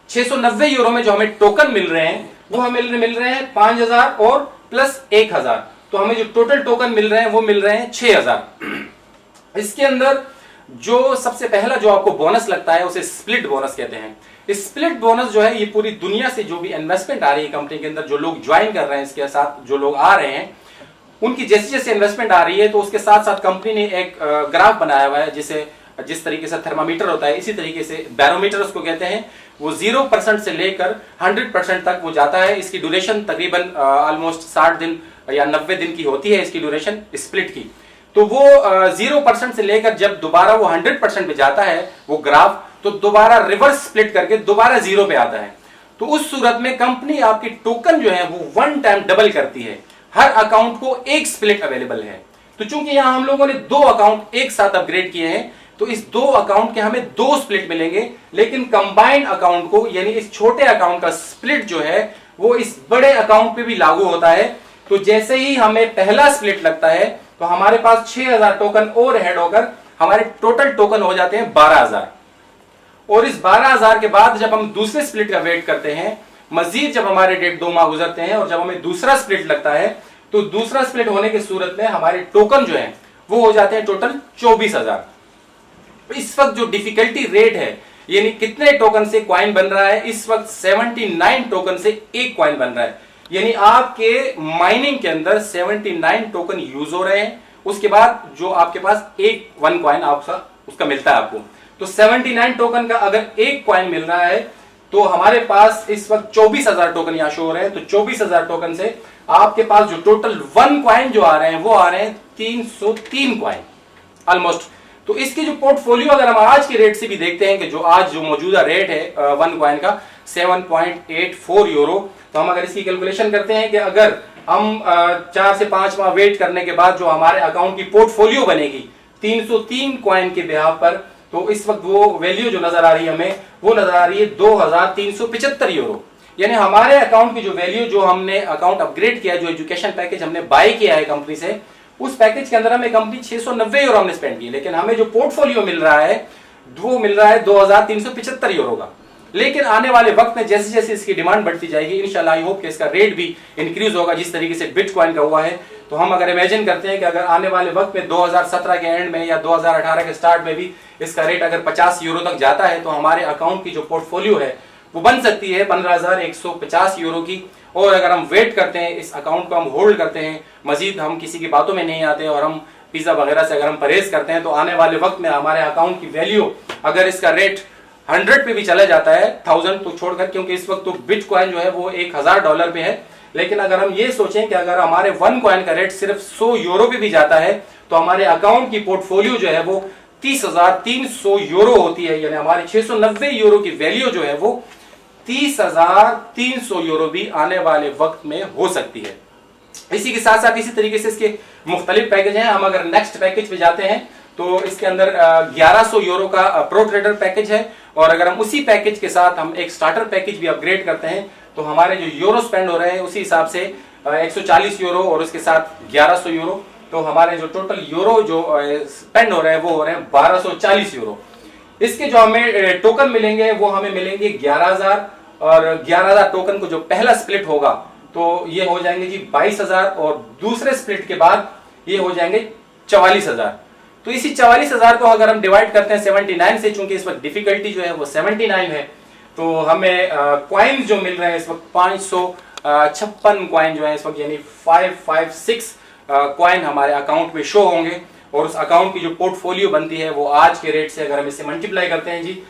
690 यूरो में जो हमें टोकन मिल रहे हैं वो हमें मिल रहे हैं 5000 और प्लस 1000, तो हमें जो टोटल टोकन मिल रहे हैं वो मिल रहे हैं 6000। इसके अंदर जो सबसे पहला जो आपको बोनस लगता है उसे स्प्लिट बोनस कहते हैं। स्प्लिट बोनस जो है ये पूरी दुनिया से जो भी इन्वेस्टमेंट आ रही है कंपनी के अंदर, जो लोग ज्वाइन कर रहे हैं इसके साथ जो लोग आ रहे हैं उनकी जैसे जैसे इन्वेस्टमेंट आ रही है तो उसके साथ साथ कंपनी ने एक ग्राफ बनाया हुआ है, जिसे जिस तरीके से थर्मामीटर होता है इसी तरीके से बैरोमीटर उसको कहते हैं, वो 0% से लेकर 100% तक वो जाता है। इसकी ड्यूरेशन तकरीबन ऑलमोस्ट 60 दिन या 90 दिन की होती है इसकी ड्यूरेशन स्प्लिट की। तो वो 0% से लेकर जब दोबारा वो 100% पे जाता है वो ग्राफ, तो दोबारा रिवर्स स्प्लिट करके दोबारा 0 पे आता है। तो उस सूरत में कंपनी आपकी टोकन जो है वो वन टाइम डबल करती है। हर अकाउंट को एक स्प्लिट अवेलेबल है। तो चूंकि यहां हम लोगों ने 2 अकाउंट एक साथ अपग्रेड किए हैं तो इस 2 अकाउंट के हमें 2 स्प्लिट मिलेंगे, लेकिन कंबाइंड अकाउंट को यानी इस छोटे अकाउंट का स्प्लिट जो है वो इस बड़े अकाउंट पे भी लागू होता है। तो जैसे ही हमें पहला स्प्लिट लगता है तो हमारे पास 6000 टोकन और ऐड होकर हमारे टोटल टोकन हो जाते हैं 12000। और इस 12000 के बाद जब हम दूसरे स्प्लिट का वेट करते हैं, मजीद जब हमारे 1.5-2 माह गुजरते हैं और जब हमें दूसरा स्प्लिट लगता है तो दूसरा स्प्लिट होने की सूरत में हमारे टोकन जो है वो हो जाते हैं टोटल 24000। इस वक्त जो डिफिकल्टी रेट है यानी कितने टोकन से क्वाइन बन रहा है, इस वक्त 79 टोकन से एक क्वाइन बन रहा है। यानी आपके माइनिंग के अंदर 79 टोकन यूज हो रहे हैं, उसके बाद जो आपके पास एक वन क्वाइन आपका उसका मिलता है आपको। तो 79 टोकन का अगर एक क्वाइन मिल रहा है तो हमारे पास इस वक्त 24000 टोकन यहां शो हो रहे हैं। तो 24000 टोकन से आपके पास जो टोटल वन क्वाइन जो आ रहे हैं वो आ रहे हैं 303 क्वाइन ऑलमोस्ट। तो इसकी जो पोर्टफोलियो अगर हम आज के रेट से भी देखते हैं कि जो आज जो मौजूदा रेट है वन क्वाइन का 7.84 यूरो, तो हम अगर इसकी कैलकुलेशन करते हैं कि अगर हम 4 से 5 माह वेट करने के बाद जो हमारे अकाउंट की पोर्टफोलियो बनेगी 303 कॉइन के बिहाफ पर, तो इस वक्त वो वैल्यू जो नजर आ रही है हमें, वो नजर आ रही है 2375 यूरो। यानी हमारे अकाउंट की जो वैल्यू, जो हमने अकाउंट अपग्रेड किया, जो एजुकेशन पैकेज हमने बाय किया है कंपनी से, उस पैकेज के अंदर हमें कंपनी 690 यूरो हमने स्पेंड की, लेकिन हमें जो पोर्टफोलियो मिल रहा है वो मिल रहा है 2375 यूरो का। लेकिन आने वाले वक्त में जैसे जैसे इसकी डिमांड बढ़ती जाएगी, इंशाल्लाह आई होप कि इसका रेट भी इंक्रीज होगा, जिस तरीके से बिटकॉइन का हुआ है। तो हम अगर इमेजिन करते हैं कि अगर आने वाले वक्त में 2017 के एंड में या 2018 के स्टार्ट में भी इसका रेट अगर 50 यूरो तक जाता है, तो हमारे अकाउंट की जो पोर्टफोलियो है वो बन सकती है 15,150 यूरो की। और अगर हम वेट करते हैं, इस अकाउंट को हम होल्ड करते हैं, मजीद हम किसी की बातों में नहीं आते और हम पिज्जा वगैरह से अगर हम परहेज करते हैं, तो आने वाले वक्त में हमारे अकाउंट की वैल्यू, अगर इसका रेट 100 पे भी चला जाता है, 1000 तो छोड़कर, क्योंकि इस वक्त तो बिटकॉइन जो है वो $1000 पे है, लेकिन अगर हम ये सोचें कि अगर हमारे 1 कॉइन का रेट सिर्फ 100 यूरो पे भी जाता है, तो हमारे अकाउंट की पोर्टफोलियो जो है वो 30,300 यूरो होती है। यानी हमारे 690 यूरो की वैल्यू जो है वो 30,300 यूरो भी आने वाले वक्त में हो सकती है। इसी के साथ साथ इसी तरीके से इसके मुख्तलिफ पैकेज हैं। हम अगर नेक्स्ट पैकेज पे जाते हैं तो इसके अंदर 1100 यूरो का प्रो ट्रेडर पैकेज है, और अगर हम उसी पैकेज के साथ हम एक स्टार्टर पैकेज भी अपग्रेड करते हैं, तो हमारे जो यूरो स्पेंड हो रहे हैं उसी हिसाब से 140 यूरो और उसके साथ 1100 यूरो, तो हमारे जो टोटल यूरो जो स्पेंड हो रहे हैं वो हो रहे हैं 1240 यूरो। इसके जो हमें टोकन मिलेंगे वो हमें मिलेंगे 11,000, और 11,000 टोकन को जो पहला स्प्लिट होगा तो ये हो जाएंगे जी 22,000, और दूसरे स्प्लिट के बाद ये हो जाएंगे 44,000। तो इसी 44,000 को अगर हम डिवाइड करते हैं 79 से, चूंकि इस वक्त डिफिकल्टी जो है वो 79 है, तो हमें क्वाइन जो मिल रहे हैं इस वक्त 556 क्वाइन जो है इस वक्त, यानी 556 क्वाइन हमारे अकाउंट में शो होंगे। और उस अकाउंट की जो पोर्टफोलियो बनती है वो आज के रेट से अगर हम इसे मल्टीप्लाई करते हैं जी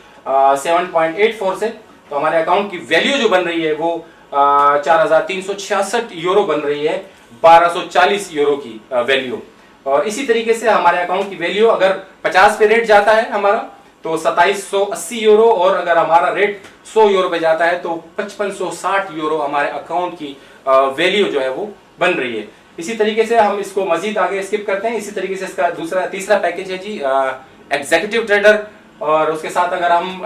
7.84 से, तो हमारे अकाउंट की वैल्यू जो बन रही है वो 4,366 यूरो बन रही है, 1240 यूरो की वैल्यू। और इसी तरीके से हमारे अकाउंट की वैल्यू अगर 50 पे रेट जाता है हमारा तो 2780 यूरो, और अगर हमारा रेट 100 यूरो पे जाता है तो 5560 यूरो हमारे अकाउंट की वैल्यू जो है वो बन रही है। इसी तरीके से हम इसको मजीद आगे स्किप करते हैं। इसी तरीके से इसका तीसरा पैकेज है जी एग्जीक्यूटिव ट्रेडर, और उसके साथ अगर हम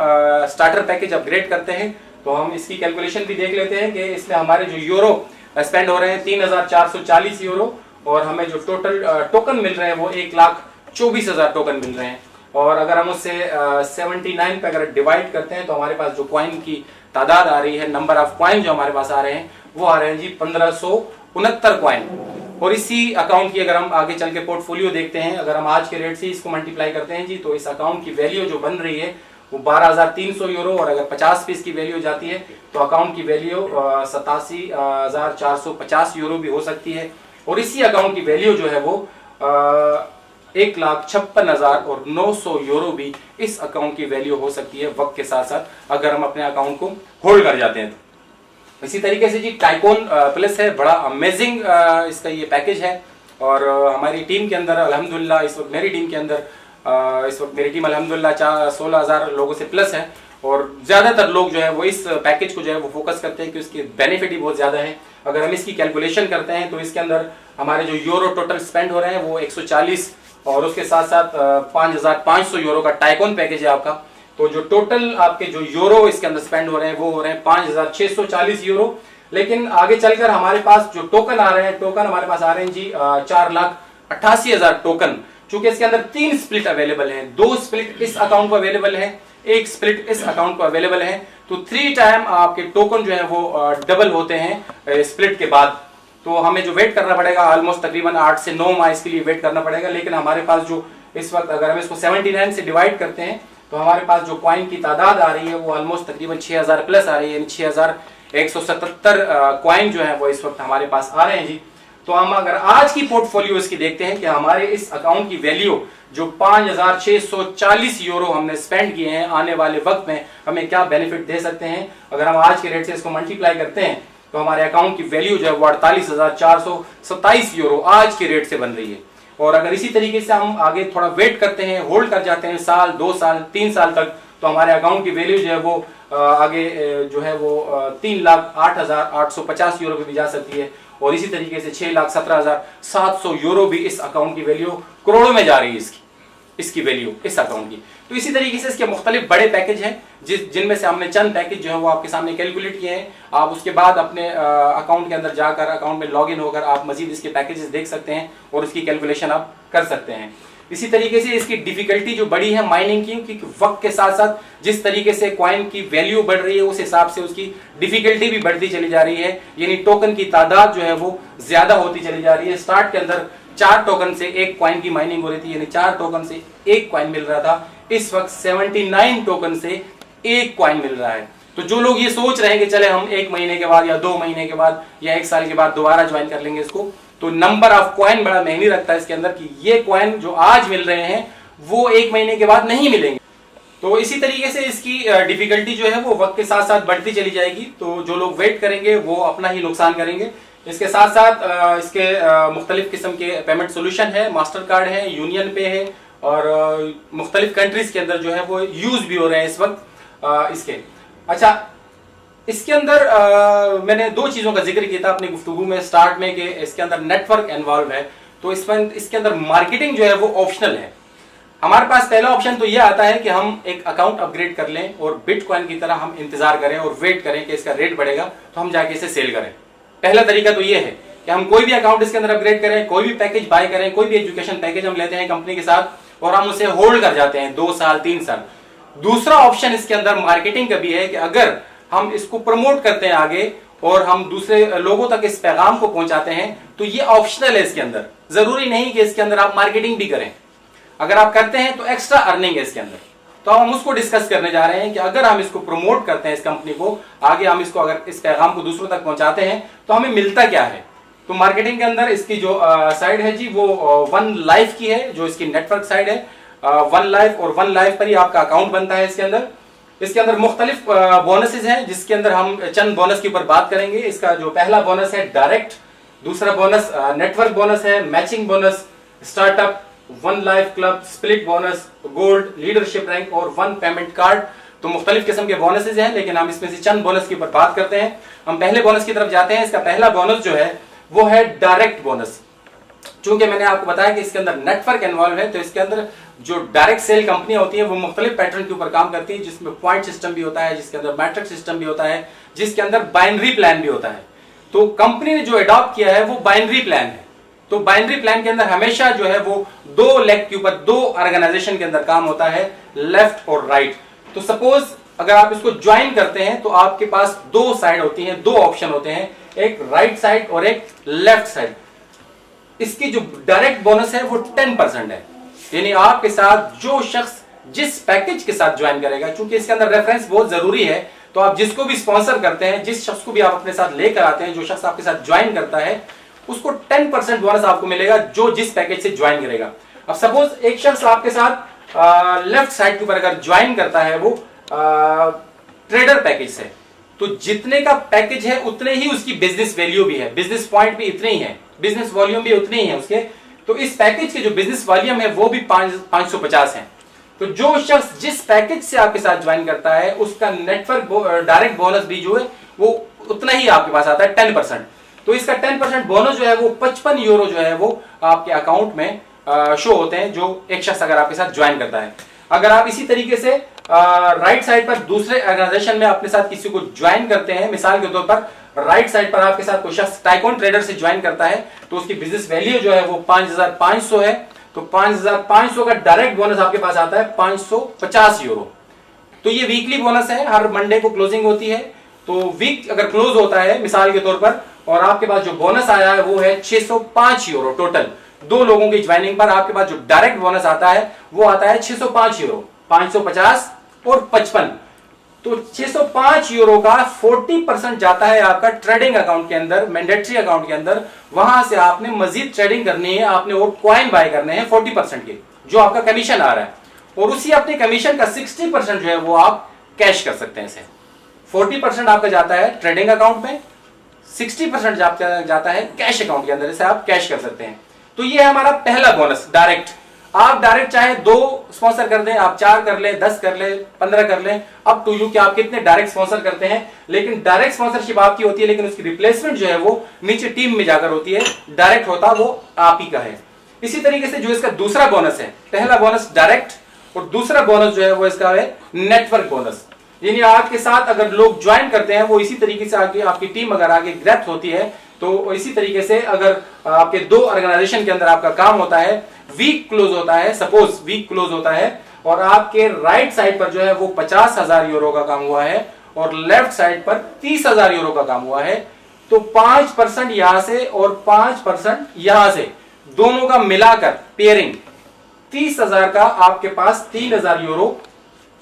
स्टार्टर पैकेज अपग्रेड करते हैं तो हम इसकी कैलकुलेशन भी देख लेते हैं कि इसमें हमारे जो यूरो स्पेंड हो रहे हैं 3,440 यूरो, और हमें जो टोटल टोकन मिल रहे हैं वो 1,24,000 टोकन मिल रहे हैं। और अगर हम उससे 79 पे अगर डिवाइड करते हैं तो हमारे पास जो क्वाइन की तादाद आ रही है, नंबर ऑफ क्वाइन जो हमारे पास आ रहे हैं वो आ रहे हैं जी 1569 क्वाइन। और इसी अकाउंट की अगर हम आगे चल के पोर्टफोलियो देखते हैं, अगर हम आज के रेट से इसको मल्टीप्लाई करते हैं जी, तो इस अकाउंट की वैल्यू जो बन रही है वो 12,300 यूरो, और अगर 50 पे इसकी वैल्यू जाती है तो अकाउंट की वैल्यू 87,450 यूरो भी हो सकती है। और इसी अकाउंट की वैल्यू जो है वो 1,56,900 यूरो भी इस अकाउंट की वैल्यू हो सकती है वक्त के साथ साथ, अगर हम अपने अकाउंट को होल्ड कर जाते हैं तो। इसी तरीके से जी टाइकोन प्लस है, बड़ा अमेजिंग इसका ये पैकेज है। और हमारी टीम के अंदर अल्हम्दुलिल्लाह इस वक्त मेरी टीम के अंदर मेरी टीम अल्हम्दुलिल्लाह 16,000 लोगों से प्लस है, और ज्यादातर लोग जो है वो इस पैकेज को जो है वो फोकस करते हैं कि उसके बेनिफिट ही बहुत ज्यादा है। अगर हम इसकी कैलकुलेशन करते हैं तो इसके अंदर हमारे जो यूरो टोटल स्पेंड हो रहे हैं वो 140, और उसके साथ साथ 5,500 यूरो का टाइकोन पैकेज है आपका। तो जो टोटल आपके जो यूरो इसके अंदर स्पेंड हो रहे हैं वो हो रहे हैं 5,640 यूरो। लेकिन आगे चलकर हमारे पास जो टोकन आ रहे हैं, टोकन हमारे पास आ रहे हैं जी 4,88,000 टोकन। चूंकि इसके अंदर 3 स्प्लिट अवेलेबल हैं, 2 स्प्लिट इस अकाउंट को अवेलेबल है, 1 स्प्लिट इस अकाउंट को अवेलेबल है, तो 3 टाइम आपके टोकन जो है वो डबल होते हैं स्प्लिट के बाद। तो हमें जो वेट करना पड़ेगा ऑलमोस्ट तकरीबन 8 से 9 माह इसके लिए वेट करना पड़ेगा। लेकिन हमारे पास जो इस वक्त अगर हम इसको 79 से डिवाइड करते हैं तो हमारे पास जो क्वाइन की तादाद आ रही है वो ऑलमोस्ट तकरीबन 6,000 प्लस आ रही है, यानी 6,177 क्वाइन जो है वो इस वक्त हमारे पास आ रहे हैं जी। तो हम अगर आज की पोर्टफोलियो इसकी देखते हैं कि हमारे इस अकाउंट की वैल्यू जो 5,640 यूरो हमने स्पेंड किए हैं, आने वाले वक्त में हमें क्या बेनिफिट दे सकते हैं, अगर हम आज के रेट से इसको मल्टीप्लाई करते हैं तो हमारे अकाउंट की वैल्यू जो है वो 48,427 यूरो आज के रेट से बन रही है। और अगर इसी तरीके से हम आगे थोड़ा वेट करते हैं, होल्ड कर जाते हैं साल, 2 साल, 3 साल तक, तो हमारे अकाउंट की वैल्यू जो है वो आगे जो है वो 3,08,850 यूरो पे भी जा सकती है। और इसी तरीके से 6,17,700 यूरो भी इस अकाउंट की वैल्यू करोड़ों में जा रही है इसकी वैल्यू इस अकाउंट की। तो इसी तरीके से इसके मुख्तलिफ बड़े पैकेज हैं जिनमें से हमने चंद पैकेज जो है वो आपके सामने कैलकुलेट किए हैं। आप उसके बाद अपने अकाउंट के अंदर जाकर अकाउंट में लॉगिन होकर आप मजीद इसके पैकेजेस देख सकते हैं और इसकी कैलकुलेशन आप कर सकते हैं। इसी तरीके से इसकी डिफिकल्टी जो बड़ी है माइनिंग की, क्योंकि वक्त के साथ साथ जिस तरीके से कॉइन की वैल्यू बढ़ रही है उस हिसाब से उसकी डिफिकल्टी भी बढ़ती चली जा रही है, यानी टोकन की तादाद जो है वो ज्यादा होती चली जा रही है। स्टार्ट के अंदर 4 टोकन से एक कॉइन की माइनिंग हो रही थी, यानी 4 टोकन से एक कॉइन मिल रहा था। इस वक्त 79 टोकन से एक कॉइन मिल रहा है। तो जो लोग ये सोच रहे हैं कि चले हम 1 महीने के बाद या 2 महीने के बाद या 1 साल के बाद दोबारा ज्वाइन कर लेंगे इसको, तो नंबर ऑफ कॉइन बड़ा महंगी रखता है इसके अंदर कि ये कॉइन जो आज मिल रहे हैं वो 1 महीने के बाद नहीं मिलेंगे। तो इसी तरीके से इसकी डिफिकल्टी जो है वो वक्त के साथ साथ बढ़ती चली जाएगी। तो जो लोग वेट करेंगे वो अपना ही नुकसान करेंगे। इसके साथ साथ इसके मुख्तलिफ किस्म के पेमेंट सोल्यूशन है, मास्टर कार्ड है, यूनियन पे है और मुख्तलिफ कंट्रीज के अंदर जो है वो यूज भी हो रहे हैं इस वक्त इसके। अच्छा, इसके अंदर मैंने 2 चीजों का जिक्र किया था अपनी गुफ्तगू में स्टार्ट में कि इसके अंदर नेटवर्क इन्वॉल्व है। तो इसके अंदर मार्केटिंग जो है वो ऑप्शनल है। हमारे पास पहला ऑप्शन तो ये आता है कि हम एक अकाउंट अपग्रेड कर लें और बिटकॉइन की तरह हम इंतजार करें और वेट करें कि इसका रेट बढ़ेगा तो हम जाके इसे सेल करें। पहला तरीका तो ये है कि हम कोई भी अकाउंट इसके अंदर अपग्रेड करें, कोई भी पैकेज बाय करें, कोई भी एजुकेशन पैकेज हम लेते हैं कंपनी के साथ और हम उसे होल्ड कर जाते हैं 2 साल 3 साल। दूसरा ऑप्शन इसके अंदर मार्केटिंग का भी है कि अगर हम इसको प्रमोट करते हैं आगे और हम दूसरे लोगों तक इस पैगाम को पहुंचाते हैं तो ये ऑप्शनल है इसके अंदर। जरूरी नहीं कि इसके अंदर आप मार्केटिंग भी करें। अगर आप करते हैं तो एक्स्ट्रा अर्निंग है इसके अंदर। तो हम उसको डिस्कस करने जा रहे हैं कि अगर हम इसको प्रमोट करते हैं इस कंपनी को आगे, हम इसको अगर इस पैगाम को दूसरों तक पहुंचाते हैं तो हमें मिलता क्या है। तो मार्केटिंग के अंदर इसकी जो साइड है जी वो वन लाइफ की है, जो इसकी नेटवर्क साइड है वन लाइफ, और वन लाइफ पर ही आपका अकाउंट बनता है इसके अंदर। इसके अंदर मुख्तलिफ बोनसेस हैं जिसके अंदर हम चंद बोनस के ऊपर बात करेंगे। इसका जो पहला बोनस है डायरेक्ट, दूसरा बोनस नेटवर्क बोनस है, matching bonus, startup, one life club, split bonus, gold, leadership rank और वन पेमेंट कार्ड। तो मुख्तलिफ किस्म के बोनसेस हैं, लेकिन हम इसमें से चंद बोनस के ऊपर बात करते हैं। हम पहले बोनस की तरफ जाते हैं। इसका पहला बोनस जो है वो है डायरेक्ट बोनस। चूंकि मैंने आपको बताया कि इसके अंदर नेटवर्क इन्वॉल्व है, तो इसके अंदर जो डायरेक्ट सेल कंपनियां होती हैं वो मुख्तलिफ पैटर्न के ऊपर काम करती है, जिसमें पॉइंट सिस्टम भी होता है, जिसके अंदर मैट्रिक सिस्टम भी होता है, जिसके अंदर बाइनरी प्लान भी होता है। तो कंपनी ने जो अडॉप्ट किया है वो बाइनरी प्लान है। तो बाइनरी प्लान के अंदर हमेशा जो है वो 2 लेग के ऊपर 2 ऑर्गेनाइजेशन के अंदर काम होता है, लेफ्ट और राइट। तो सपोज अगर आप इसको ज्वाइन करते हैं तो आपके पास 2 साइड होती हैं, 2 ऑप्शन होते हैं, एक राइट साइड और एक लेफ्ट साइड। इसकी जो डायरेक्ट बोनस है वो 10% है, यानी आपके साथ जो शख्स जिस पैकेज के साथ ज्वाइन करेगा, क्योंकि इसके अंदर रेफरेंस बहुत जरूरी है, तो आप जिसको भी स्पॉन्सर करते हैं, जिस शख्स को भी आप अपने साथ लेकर आते हैं, जो शख्स आपके साथ ज्वाइन करता है उसको 10% बोनस आपको मिलेगा जो जिस पैकेज से ज्वाइन करेगा। अब सपोज एक शख्स आपके साथ लेफ्ट साइड के ऊपर अगर ज्वाइन करता है वो ट्रेडर पैकेज से, तो जितने का पैकेज है उतने ही उसकी बिजनेस वैल्यू भी है, बिजनेस पॉइंट भी इतने ही है, बिजनेस वॉल्यूम भी उतनी ही है उसके। तो इस पैकेज के जो बिजनेस वॉल्यूम है वो भी 550 है। तो जो शख्स जिस पैकेज से आपके साथ ज्वाइन करता है उसका नेटवर्क डायरेक्ट बोनस भी जो है वो उतना ही आपके पास आता है, 10%। तो इसका 10% बोनस जो है वो 55 यूरो जो है वो आपके अकाउंट में शो होते हैं, जो एक शख्स अगर आपके साथ ज्वाइन करता है। अगर आप इसी तरीके से राइट साइड पर दूसरे ऑर्गेनाइजेशन में अपने साथ किसी को ज्वाइन करते हैं, मिसाल के तौर पर राइट साइड पर आपके साथ कोई शख्स टाइकोन ट्रेडर से ज्वाइन करता है, तो उसकी बिजनेस वैल्यू जो है वो 5500 है। तो 5500 का डायरेक्ट बोनस आपके पास आता है 550 यूरो। तो ये वीकली बोनस है, हर मंडे को क्लोजिंग होती है। तो वीक अगर क्लोज होता है मिसाल के तौर पर, और आपके पास जो बोनस आया है वो है 605 यूरो टोटल, 2 लोगों की ज्वाइनिंग पर आपके पास जो डायरेक्ट बोनस आता है वो आता है 605 यूरो, 550 और 55। तो 605 यूरो का 40% जाता है आपका ट्रेडिंग अकाउंट के अंदर, मैंडेटरी अकाउंट के अंदर। वहां से आपने मजीद ट्रेडिंग करनी है, आपने और कॉइन बाय करने हैं 40% के, जो आपका कमीशन आ रहा है, और उसी अपने कमीशन का 60% जो है वो आप कैश कर सकते हैं। इसे 40% आपका जाता है ट्रेडिंग अकाउंट में, 60% जाता है कैश अकाउंट के अंदर, इसे आप कैश कर सकते हैं। तो ये है हमारा पहला बोनस डायरेक्ट। आप डायरेक्ट चाहे 2 स्पॉन्सर कर दें, आप 4 कर ले, 10 कर ले, 15 कर ले, अप टू यू कि आप कितने डायरेक्ट स्पॉन्सर करते हैं। लेकिन डायरेक्ट स्पॉन्सरशिप आपकी होती है, लेकिन उसकी रिप्लेसमेंट जो है वो नीचे टीम में जाकर होती है, डायरेक्ट होता वो आप ही का है। इसी तरीके से जो इसका दूसरा बोनस है, पहला बोनस डायरेक्ट और दूसरा बोनस जो है वो इसका है नेटवर्क बोनस। यानी आपके साथ अगर लोग ज्वाइन करते हैं, वो इसी तरीके से आगे आपकी टीम अगर आगे ग्रेथ होती है, तो इसी तरीके से अगर आपके 2 ऑर्गेनाइजेशन के अंदर आपका काम होता है, वीक क्लोज होता है, सपोज वीक क्लोज होता है और आपके राइट साइड पर जो है वो 50,000 यूरो का काम हुआ है और लेफ्ट साइड पर 30,000 यूरो का काम हुआ है, तो 5% यहां से और 5% यहां से, दोनों का मिलाकर पेयरिंग 30,000 का आपके पास 3,000 यूरो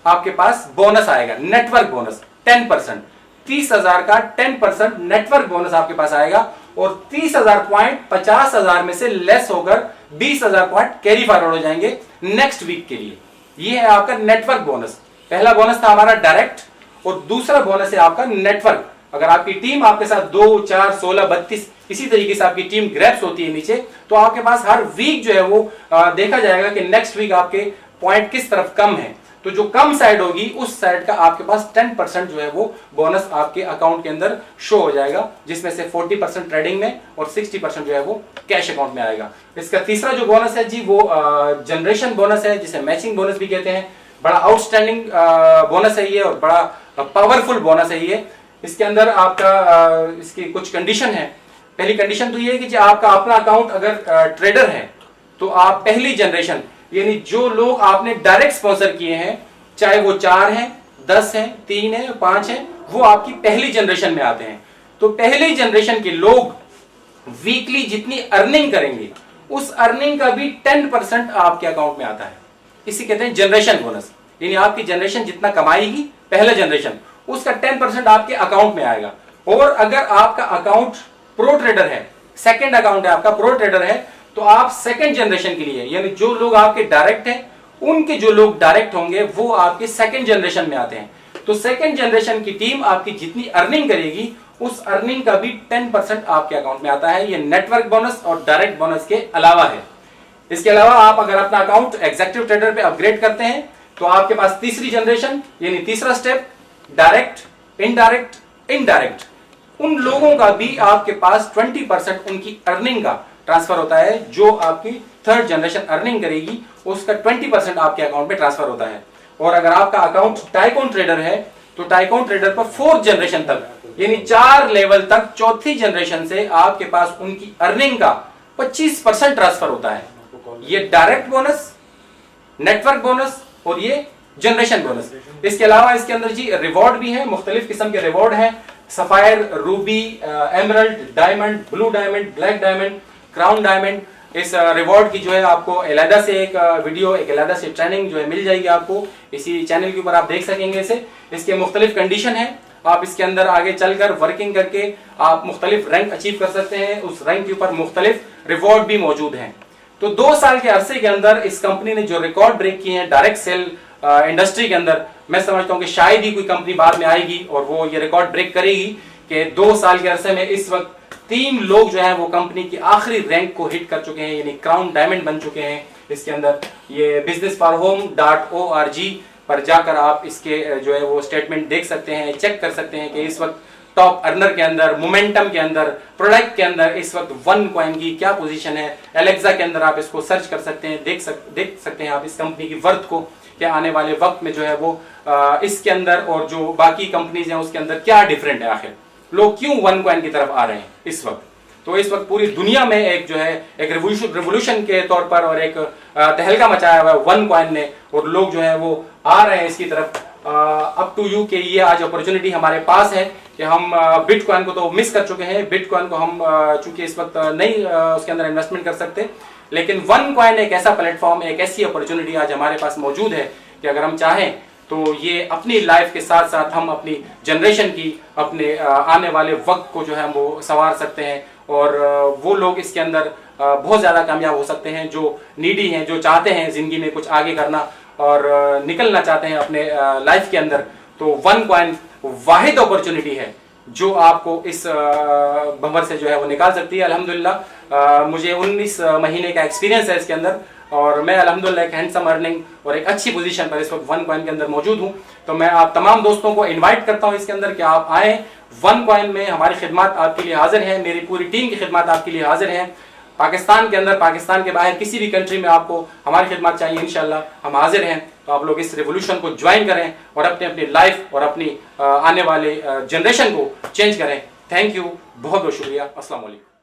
आपके पास बोनस आएगा, नेटवर्क बोनस 10%। 30,000 का 10% नेटवर्क बोनस आपके पास आएगा और 30,000 पॉइंट 50,000 में से लेस होकर 20,000 पॉइंट कैरी फॉरवर्ड हो जाएंगे नेक्स्ट वीक के लिए। ये है आपका नेटवर्क बोनस। पहला बोनस था हमारा डायरेक्ट और दूसरा बोनस है आपका नेटवर्क। अगर आपकी टीम आपके साथ 2, 4, 16, 32 इसी तरीके से आपकी टीम ग्रैप्स होती है नीचे, तो आपके पास हर वीक जो है वो देखा जाएगा कि नेक्स्ट वीक आपके पॉइंट किस तरफ कम है, तो जो कम साइड होगी उस साइड का आपके पास 10% जो है वो बोनस आपके अकाउंट के अंदर शो हो जाएगा, जिसमें से 40% ट्रेडिंग में और 60% जो है वो कैश अकाउंट में आएगा। इसका तीसरा जो बोनस है जी वो जनरेशन बोनस है, जिसे मैचिंग बोनस भी कहते हैं। बड़ा आउटस्टैंडिंग बोनस है ये और बड़ा पावरफुल बोनस है ये। इसके अंदर आपका इसकी कुछ कंडीशन है। पहली कंडीशन तो ये है कि जो आपका अपना अकाउंट अगर ट्रेडर है, तो आप पहली जनरेशन यानी जो लोग आपने डायरेक्ट स्पॉन्सर किए हैं, चाहे वो 4 हैं, 10 हैं, 3 हैं, 5 हैं, वो आपकी पहली जनरेशन में आते हैं। तो पहली जनरेशन के लोग वीकली जितनी अर्निंग करेंगे, उस अर्निंग का भी 10% आपके अकाउंट में आता है। इसी कहते हैं जनरेशन बोनस। यानी आपकी जनरेशन जितना कमाएगी पहला जनरेशन, उसका 10% आपके अकाउंट में आएगा। और अगर आपका अकाउंट प्रो ट्रेडर है, सेकंड अकाउंट है आपका, प्रो ट्रेडर है, तो आप सेकंड जनरेशन के लिए, यानी जो लोग आपके डायरेक्ट हैं, उनके जो लोग डायरेक्ट होंगे वो आपके सेकंड जनरेशन में आते हैं। तो सेकंड जनरेशन की टीम आपकी जितनी अर्निंग करेगी, उस अर्निंग का भी 10% आपके अकाउंट में आता है। ये नेटवर्क बोनस और डायरेक्ट बोनस के अलावा है। इसके अलावा आप अगर अपना अकाउंट एग्जीक्यूटिव ट्रेडर पे अपग्रेड करते हैं, तो आपके पास तीसरी जनरेशन यानी तीसरा स्टेप, डायरेक्ट, इनडायरेक्ट, इनडायरेक्ट, उन लोगों का भी आपके पास 20% उनकी अर्निंग का ट्रांसफर होता है। जो आपकी थर्ड जनरेशन अर्निंग करेगी, उसका 20% आपके अकाउंट में ट्रांसफर होता है। और अगर आपका अकाउंट टाइकॉन ट्रेडर है, तो टाइकॉन ट्रेडर पर 4th जनरेशन तक यानी 4 लेवल तक, चौथी जनरेशन से आपके पास उनकी अर्निंग का 25% ट्रांसफर होता है। ये डायरेक्ट बोनस, नेटवर्क बोनस और ये जनरेशन बोनस। इसके अलावा इसके अंदर जी रिवॉर्ड भी है, मुख्तलिफ किस्म के रिवॉर्ड हैं। Sapphire, Ruby, emerald, diamond, blue diamond, black diamond, crown diamond. इस रिवॉर्ड की जो है आपको अलहदा से एक वीडियो, एक अलहदा से ट्रेनिंग जो है मिल जाएगी आपको इसी चैनल के ऊपर, आप देख सकेंगे इसे। इसके मुख्तलिफ कंडीशन है, आप इसके अंदर आगे चलकर वर्किंग करके आप मुख्तलिफ रैंक अचीव कर सकते हैं। उस रैंक के ऊपर मुख्तलिफ रिवॉर्ड भी मौजूद हैं। तो 2 साल के अरसे के अंदर इस कंपनी ने जो रिकॉर्ड ब्रेक किए हैं डायरेक्ट सेल इंडस्ट्री के अंदर, मैं समझता हूं कि शायद ही कोई कंपनी बाद में आएगी और वो ये रिकॉर्ड ब्रेक करेगी कि 2 साल के अरसे में इस वक्त 3 लोग जो हैं वो कंपनी की आखिरी रैंक को हिट कर चुके हैं, यानी क्राउन डायमंड बन चुके हैं। इसके अंदर ये businessforhome.org पर जाकर आप इसके जो है वो स्टेटमेंट देख सकते हैं, चेक कर सकते हैं कि इस वक्त टॉप अर्नर के अंदर, मोमेंटम के अंदर, प्रोडक्ट के अंदर इस वक्त वन कॉइन की क्या पोजीशन है। एलेक्सा के अंदर आप इसको सर्च कर सकते हैं, देख सकते हैं आप इस कंपनी की वर्थ को, क्या आने वाले वक्त में जो है वो इसके अंदर और जो बाकी कंपनीज हैं उसके अंदर क्या डिफरेंट है, आखिर लोग क्यों वन कॉइन की तरफ आ रहे हैं इस वक्त। तो इस वक्त पूरी दुनिया में एक जो है एक रिवोल्यूशन के तौर पर और एक तहलका मचाया हुआ है वन कॉइन ने, और लोग जो है वो आ रहे हैं इसकी तरफ। अप टू यू के ये आज अपॉर्चुनिटी हमारे पास है कि हम बिटकॉइन को तो मिस कर चुके हैं। बिटकॉइन को हम चूंकि इस वक्त नहीं उसके अंदर इन्वेस्टमेंट कर सकते, लेकिन वन कॉइन एक ऐसा प्लेटफॉर्म, एक ऐसी अपॉर्चुनिटी आज हमारे पास मौजूद है कि अगर हम चाहें तो ये अपनी लाइफ के साथ साथ हम अपनी जनरेशन की, अपने आने वाले वक्त को जो है वो संवार सकते हैं। और वो लोग इसके अंदर बहुत ज़्यादा कामयाब हो सकते हैं जो नीडी हैं, जो चाहते हैं ज़िंदगी में कुछ आगे करना और निकलना चाहते हैं अपने लाइफ के अंदर। तो वन कॉइन वाहिद अपॉर्चुनिटी है जो आपको इस भंवर से जो है वो निकाल सकती है। अल्हम्दुलिल्लाह मुझे 19 महीने का एक्सपीरियंस है इसके अंदर। और मैं अल्हम्दुलिल्लाह एक हैंडसम अर्निंग और एक अच्छी पोजीशन पर इस वक्त वन कॉइन के अंदर मौजूद हूं। तो मैं आप तमाम दोस्तों को इनवाइट करता हूं इसके अंदर कि आप आए वन कॉइन में, हमारी खिदमत आपके लिए हाजिर है, मेरी पूरी टीम की खिदमत आपके लिए हाजिर है। पाकिस्तान के अंदर, पाकिस्तान के बाहर किसी भी कंट्री में आपको हमारी खिदमत चाहिए, इंशाल्लाह हम हाजिर हैं। तो आप लोग इस रेवोल्यूशन को ज्वाइन करें और अपने अपनी लाइफ और अपनी आने वाले जनरेशन को चेंज करें। थैंक यू, बहुत बहुत शुक्रिया। अस्सलाम वालेकुम।